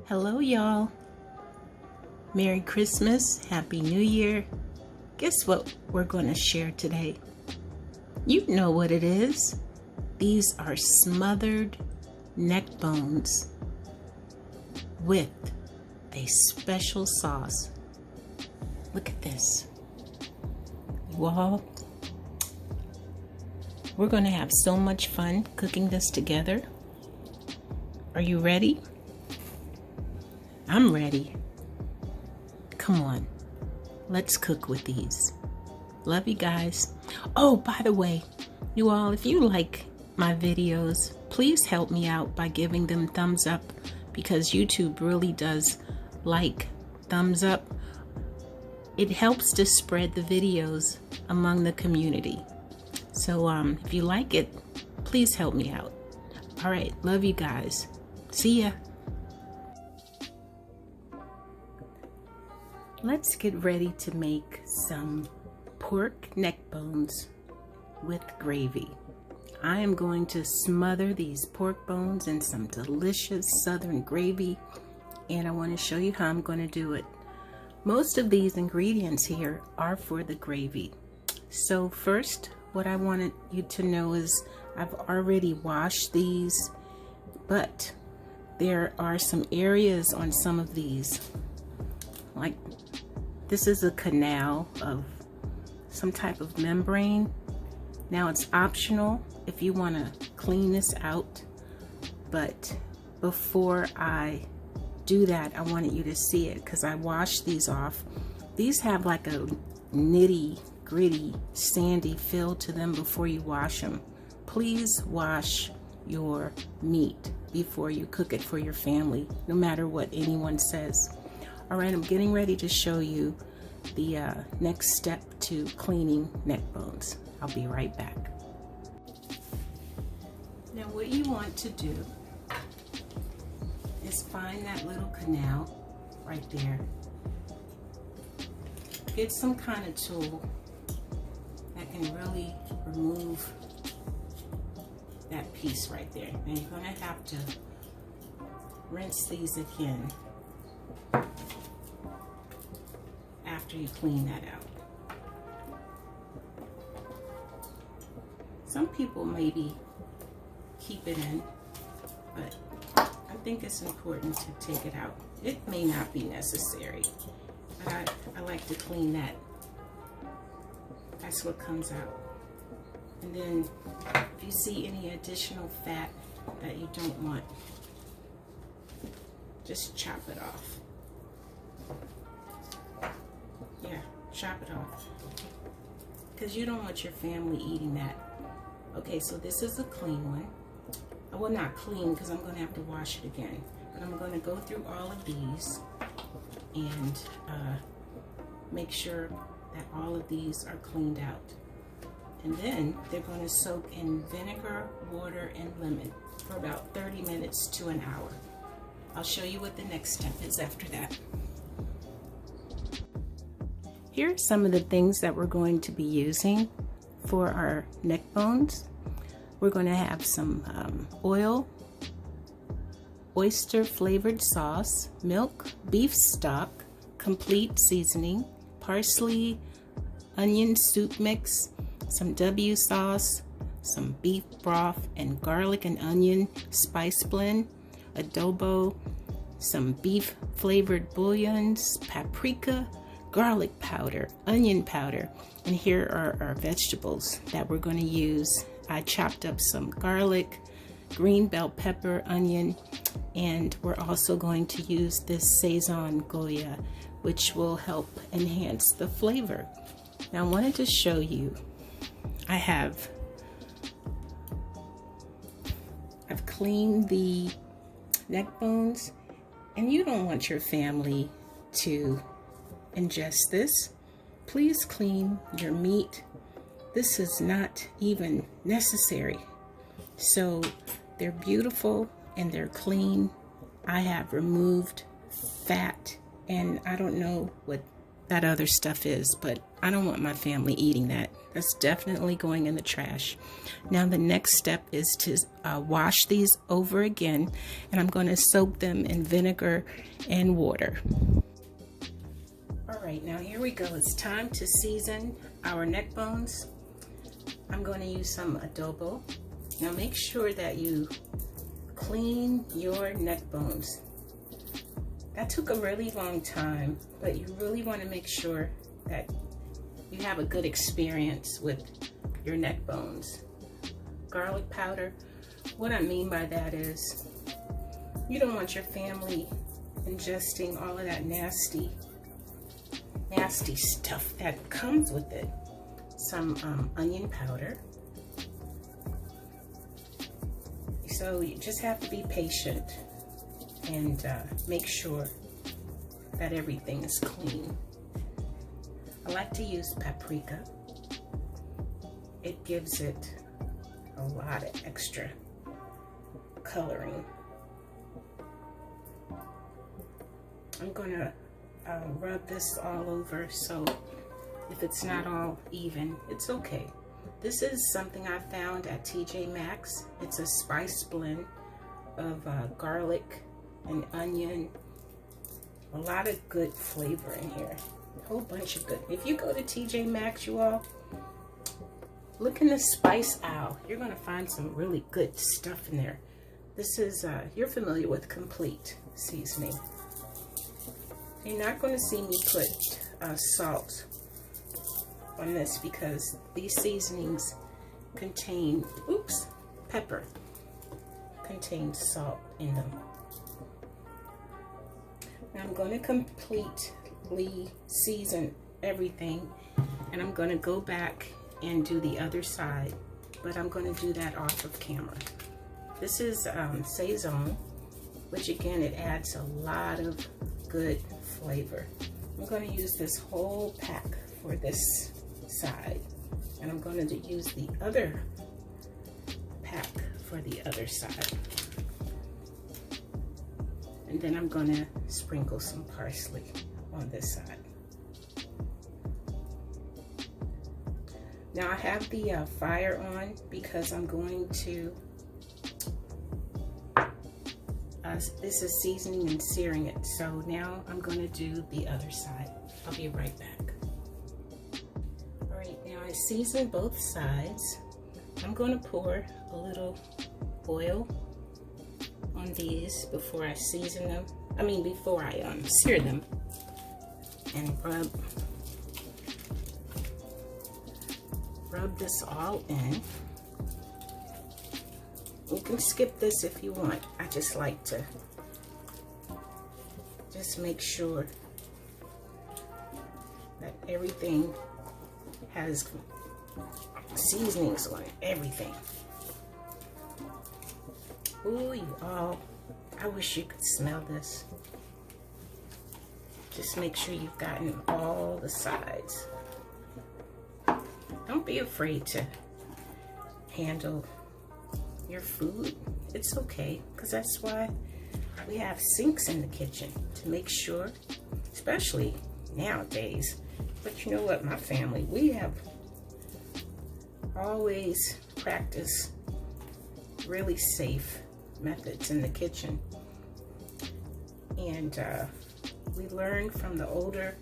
Hello y'all, Merry Christmas, Happy New Year. Guess what we're going to share today? You know what it is. These are smothered neck bones with a special sauce. Look at this. You all, we're going to have so much fun cooking this together. Are you ready? I'm ready. Come on, let's cook with these. Love you guys. Oh, by the way, you all, if you like my videos, please help me out by giving them thumbs up, because YouTube really does like thumbs up. It helps to spread the videos among the community. So if you like it, please help me out. All right, love you guys. See ya. Let's get ready to make some pork neck bones with gravy. I am going to smother these pork bones in some delicious southern gravy, and I want to show you how I'm going to do it. Most of these ingredients here are for the gravy. So first, what I wanted you to know is I've already washed these, but there are some areas on some of these, like this is a canal of some type of membrane. Now it's optional if you want to clean this out, but before I do that, I wanted you to see it because I washed these off. These have like a nitty gritty sandy feel to them before you wash them. Please wash your meat before you cook it for your family, no matter what anyone says. All right, I'm getting ready to show you the next step to cleaning neck bones. I'll be right back. Now what you want to do is find that little canal right there. Get some kind of tool that can really remove that piece right there. And you're gonna have to rinse these again after you clean that out. Some people maybe keep it in, but I think it's important to take it out. It may not be necessary, but I like to clean that. That's what comes out. And then if you see any additional fat that you don't want, just chop it off. Yeah, chop it off, because you don't want your family eating that. Okay, so this is a clean one. Well, not clean because I'm going to have to wash it again, but I'm going to go through all of these and make sure that all of these are cleaned out. And then they're going to soak in vinegar, water, and lemon for about 30 minutes to an hour. I'll show you what the next step is after that. Here are some of the things that we're going to be using for our neck bones. We're going to have some oil, oyster flavored sauce, milk, beef stock, complete seasoning, parsley, onion soup mix, some Tbs sauce, some beef broth, and garlic and onion spice blend, Adobe, some beef flavored bouillons, paprika, garlic powder, onion powder, and here are our vegetables that we're going to use. I chopped up some garlic, green bell pepper, onion, and we're also going to use this Sazon Goya, which will help enhance the flavor. Now I wanted to show you, I've cleaned the neck bones, and you don't want your family to ingest this. please clean your meat. This is not even necessary. So they're beautiful and they're clean. I have removed fat, and I don't know what that other stuff is, but I don't want my family eating that. That's definitely going in the trash. Now the next step is to wash these over again, and I'm going to soak them in vinegar and water. All right, now here we go. It's time to season our neck bones. I'm going to use some Adobe. Now make sure that you clean your neck bones. That took a really long time, but you really want to make sure that you have a good experience with your neck bones. Garlic powder, what I mean by that is you don't want your family ingesting all of that nasty stuff that comes with it. Some onion powder. So you just have to be patient and make sure that everything is clean. I like to use paprika. It gives it a lot of extra coloring. I'm gonna rub this all over, so if it's not all even, it's okay. This is something I found at TJ Maxx. It's a spice blend of garlic and onion. A lot of good flavor in here. A whole bunch of good. If you go to TJ Maxx, you all, look in the spice aisle. You're gonna find some really good stuff in there. This is, you're familiar with Complete seasoning. You're not gonna see me put salt on this because these seasonings contain, pepper, contain salt in them. Now I'm going to completely season everything, and I'm going to go back and do the other side, but I'm going to do that off of camera. This is Sazon, which again, it adds a lot of good flavor. I'm going to use this whole pack for this side, and I'm going to use the other pack for the other side. And then I'm going to sprinkle some parsley on this side. Now I have the fire on because I'm going to, this is seasoning and searing it. So now I'm going to do the other side. I'll be right back. All right, now I seasoned both sides. I'm going to pour a little oil on these before I season them. I mean, before I sear them, and rub this all in. You can skip this if you want. I just like to just make sure that everything has seasonings on it, everything. Ooh, you all, I wish you could smell this. Just make sure you've gotten all the sides. Don't be afraid to handle your food. It's okay, because that's why we have sinks in the kitchen, to make sure, especially nowadays. But you know what, my family, we have always practiced really safe methods in the kitchen, and we learned from the older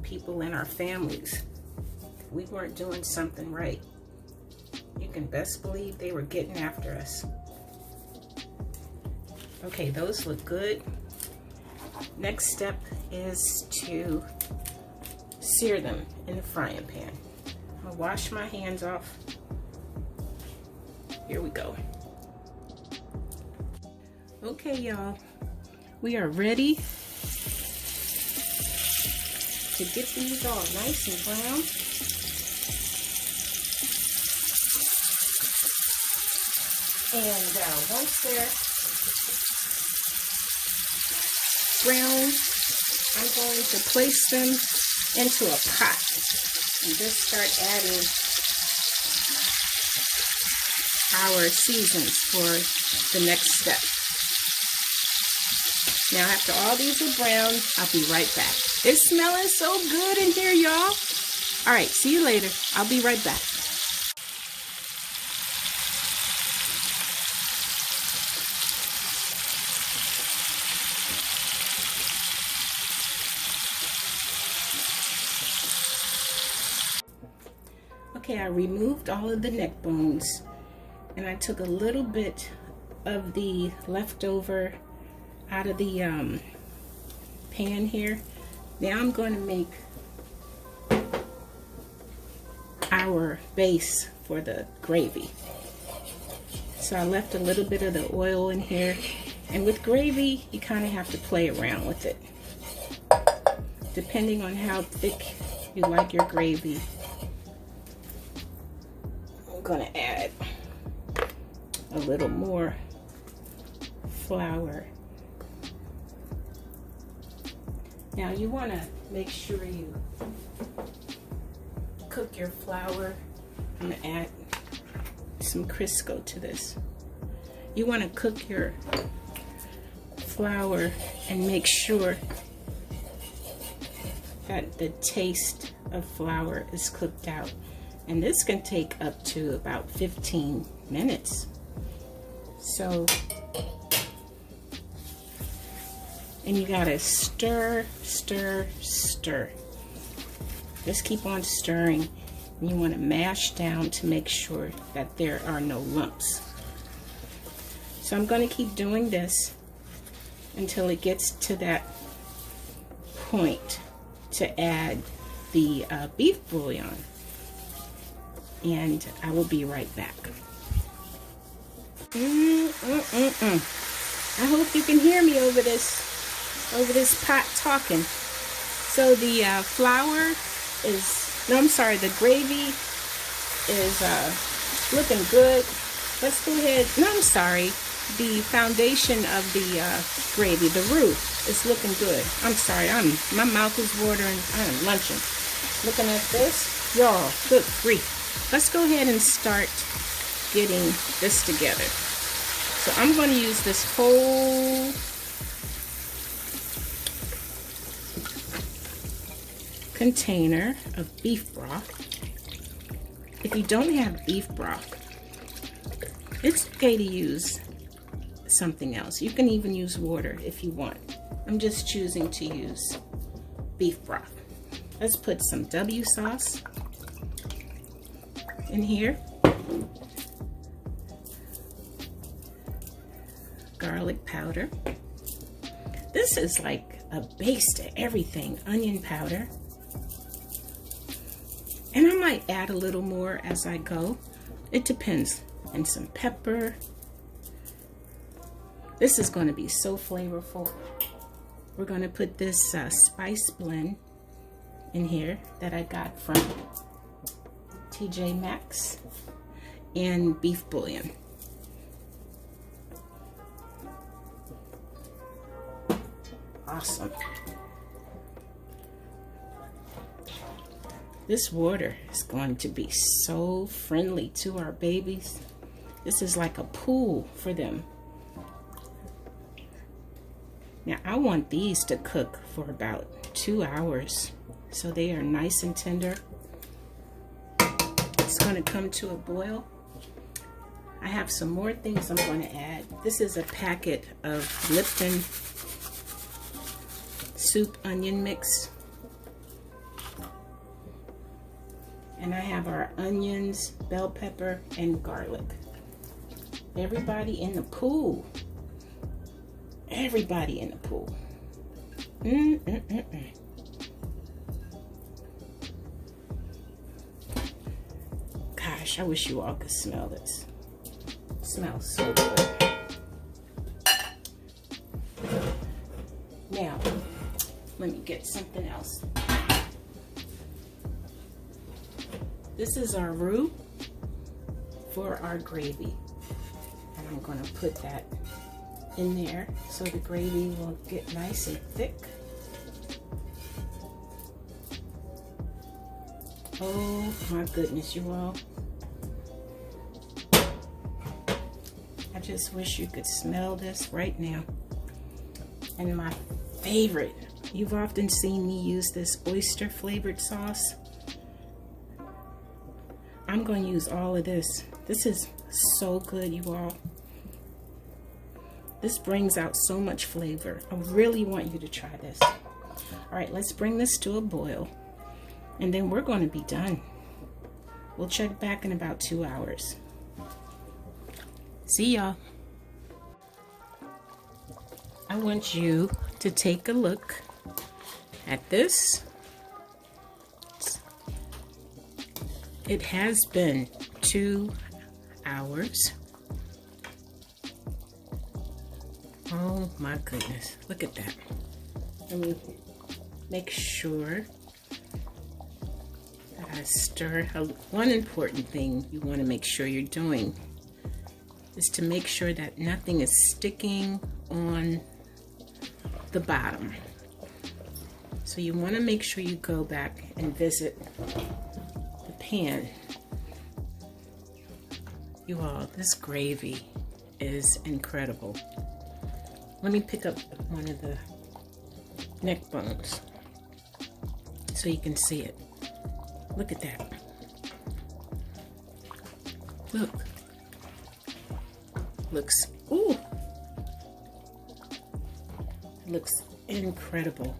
people in our families. If we weren't doing something right, you can best believe they were getting after us. Okay, those look good. Next step is to sear them in the frying pan. I'm gonna wash my hands off. Here we go. Okay, y'all, we are ready to get these all nice and brown. And once they're brown, I'm going to place them into a pot and just start adding our seasons for the next step. Now after all these are brown, I'll be right back. It's smelling so good in here, y'all. All right, see you later. I'll be right back. Okay, I removed all of the neck bones and I took a little bit of the leftover out of the pan here. Now I'm going to make our base for the gravy. So I left a little bit of the oil in here, and with gravy you kind of have to play around with it depending on how thick you like your gravy. I'm gonna add a little more flour. Now you want to make sure you cook your flour. I'm going to add some Crisco to this. You want to cook your flour and make sure that the taste of flour is cooked out. And this can take up to about 15 minutes. So, and you gotta stir, stir, stir. Just keep on stirring. And you want to mash down to make sure that there are no lumps. So I'm going to keep doing this until it gets to that point to add the beef bouillon. And I will be right back. I hope you can hear me over this pot talking. So the flour is, no, I'm sorry, the gravy is looking good. Let's go ahead, no, I'm sorry, the foundation of the gravy, the roux, is looking good. I'm sorry, my mouth is watering, I'm lunching. Looking at this, y'all, good grief. Let's go ahead and start getting this together. So I'm going to use this whole container of beef broth. If you don't have beef broth, it's okay to use something else. You can even use water if you want. I'm just choosing to use beef broth. Let's put some W sauce in here. Garlic powder. This is like a base to everything. Onion powder. And I might add a little more as I go. It depends. And some pepper. This is going to be so flavorful. We're going to put this spice blend in here that I got from TJ Maxx and beef bouillon. Awesome. This water is going to be so friendly to our babies. This is like a pool for them. Now I want these to cook for about 2 hours so they are nice and tender. It's going to come to a boil. I have some more things I'm going to add. This is a packet of Lipton soup onion mix. And I have our onions, bell pepper, and garlic. Everybody in the pool. Everybody in the pool. Gosh, I wish you all could smell this. It smells so good. Now, let me get something else. This is our roux for our gravy. And I'm going to put that in there so the gravy will get nice and thick. Oh my goodness, you all. I just wish you could smell this right now. And my favorite, you've often seen me use this oyster flavored sauce. I'm going to use all of this. This is so good, you all. This brings out so much flavor. I really want you to try this. All right, let's bring this to a boil, and then we're going to be done. We'll check back in about 2 hours. See y'all. I want you to take a look at this. It has been 2 hours. Oh my goodness, look at that. Let me make sure that I stir. One important thing you want to make sure you're doing is to make sure that nothing is sticking on the bottom. So you want to make sure you go back and visit the pan. You all, this gravy is incredible. Let me pick up one of the neck bones so you can see it. Look at that. Look. Looks, ooh. Looks incredible.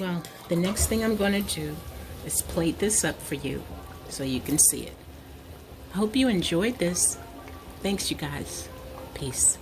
Well, the next thing I'm going to do is plate this up for you so you can see it. I hope you enjoyed this. Thanks, you guys. Peace.